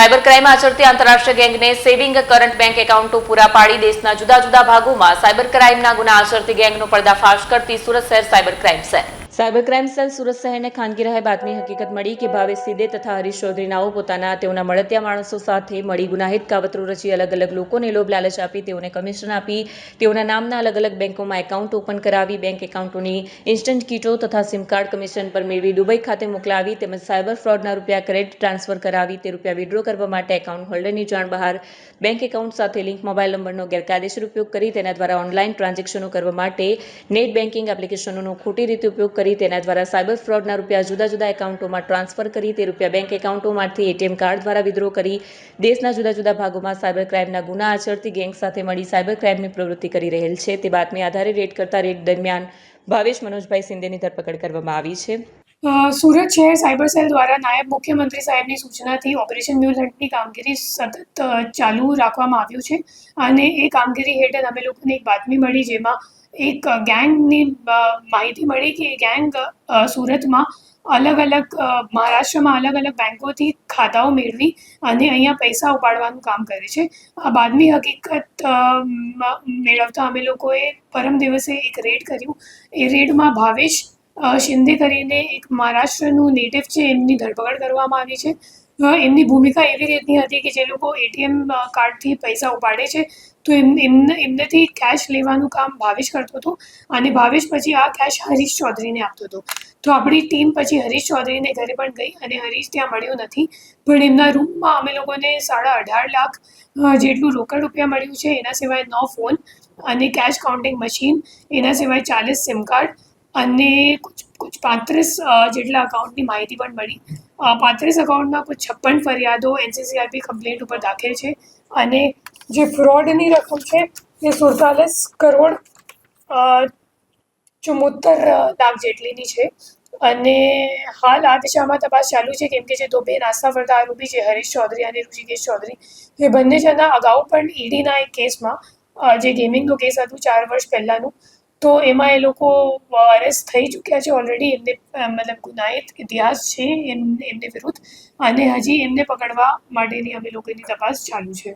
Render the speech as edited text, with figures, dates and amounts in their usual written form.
Cyber crime આચરતી આંતરરાષ્ટ્રીય ગેંગને saving current bank એકાઉન્ટો પૂરા પાડી દેશના જુદા જુદા ભાગોમાં સાયબર ક્રાઇમના ગુના આચરતી ગેંગનો પર્દાફાશ કરતી સુરત શહેર સાયબર ક્રાઇમ સેલ સુરત શહેરને ખાનગી રહે બાતમી હકીકત મળી કે ભાવેશ સીદે તથા હરીશ ચૌધરી નાઓ પોતાના તેઓના મળતિયા માણસો સાથે મળી ગુનાહિત કાવતરું રચી અલગ અલગ લોકોને લોભ લાલચ આપી તેઓને કમિશન આપી તેઓના નામના અલગ અલગ બેંકોમાં એકાઉન્ટ ઓપન કરાવી બેંક એકાઉન્ટોની ઇન્સ્ટન્ટ કીટો તથા સિમ કાર્ડ કમિશન પર મેળવી દુબઈ ખાતે મોકલાવી તેમજ સાયબર ફ્રોડના રૂપિયા ક્રેડિટ ટ્રાન્સફર કરાવી તે રૂપિયા વિડ્રો કરવા માટે એકાઉન્ટ હોલ્ડરની જાણ બહાર બેંક એકાઉન્ટ સાથે લિંક મોબાઈલ નંબરનો ગેરકાયદેસર ઉપયોગ કરી તેના દ્વારા ઓનલાઈન ટ્રાન્ઝેક્શનો કરવા માટે નેટ બેન્કિંગ એપ્લિકેશનોનો ખોટી રીતે ઉપયોગ કરી તેના દ્વારા સાયબર ફ્રોડના રૂપિયા જુદા જુદા એકાઉન્ટોમાં ટ્રાન્સફર કરી તે રૂપિયા બેંક એકાઉન્ટોમાંથી એટીએમ કાર્ડ દ્વારા વિડ્રો કરી દેશના જુદા જુદા ભાગોમાં સાયબર ક્રાઇમના ગુના આચરતી ગેંગ સાથે મળી સાયબર ક્રાઇમની પ્રવૃત્તિ કરી રહેલ છે તે બાતમી આધારે રેડ કરતા રેડ દરમિયાન ભાવેશ મનોજભાઈ સિંદેની ધરપકડ કરવામાં આવી છે। સુરત શહેર સાયબર સેલ દ્વારા નાયબ મુખ્યમંત્રી સાહેબની સૂચનાથી ઓપરેશન મ્યુલ હન્ટની કામગીરી સતત ચાલુ રાખવામાં આવ્યું છે અને એ કામગીરી હેઠળ અમે લોકોને એક બાતમી મળી જેમાં એક ગેંગની માહિતી મળી કે એ ગેંગ સુરતમાં અલગ અલગ મહારાષ્ટ્રમાં અલગ અલગ બેંકોથી ખાતાઓ મેળવી અને અહીંયા પૈસા ઉપાડવાનું કામ કરે છે। આ બાદની હકીકત મેળવતા અમે લોકોએ પરમ દિવસે એક રેડ કર્યું। એ રેડમાં ભાવેશ શિંદે કરીને એક મહારાષ્ટ્રનું નેટિવ છે એમની ધરપકડ કરવામાં આવી છે। એમની ભૂમિકા એવી રીતની હતી કે જે લોકો એટીએમ કાર્ડથી પૈસા ઉપાડે છે તો એમનેથી કેશ લેવાનું કામ ભાવેશ કરતો હતો અને ભાવેશ પછી આ કેશ હરીશ ચૌધરીને આપતો હતો। તો આપણી ટીમ પછી હરીશ ચૌધરીને ઘરે પણ ગઈ અને હરીશ ત્યાં મળ્યો નથી પણ એમના રૂમમાં અમે લોકોને 18.5 લાખ જેટલું રોકડ રૂપિયા મળ્યું છે। એના સિવાય 9 ફોન અને કેશ કાઉન્ટિંગ મશીન, એના સિવાય 40 સિમ કાર્ડ અને कुछ 35 જેટલા અકાઉન્ટની માહિતી પણ મળી। 35 અકાઉન્ટમાં કુछ 56 ફરિયાદો NCCRP કમ્પ્લેન્ટ ઉપર દાખલ છે અને જે ફ્રોડની રકમ છે એ 47 કરોડ 74 લાખ જેટલીની છે અને હાલ આ દિશામાં તપાસ ચાલુ છે કેમ કે જે બે નાસ્તા ફરતા આરોપી છે હરીશ ચૌધરી અને ઋષિકેશ ચૌધરી એ બંને જણા અગાઉ પણ ઈડીના એક કેસમાં જે ગેમિંગનો કેસ હતું 4 વર્ષ પહેલાંનું તો એમાં એ લોકો અરેસ્ટ થઈ ચૂક્યા છે ઓલરેડી। એમને મતલબ ગુનાહિત ઇતિહાસ છે એમને વિરુદ્ધ અને હજી એમને પકડવા માટેની અમે લોકોની તપાસ ચાલુ છે।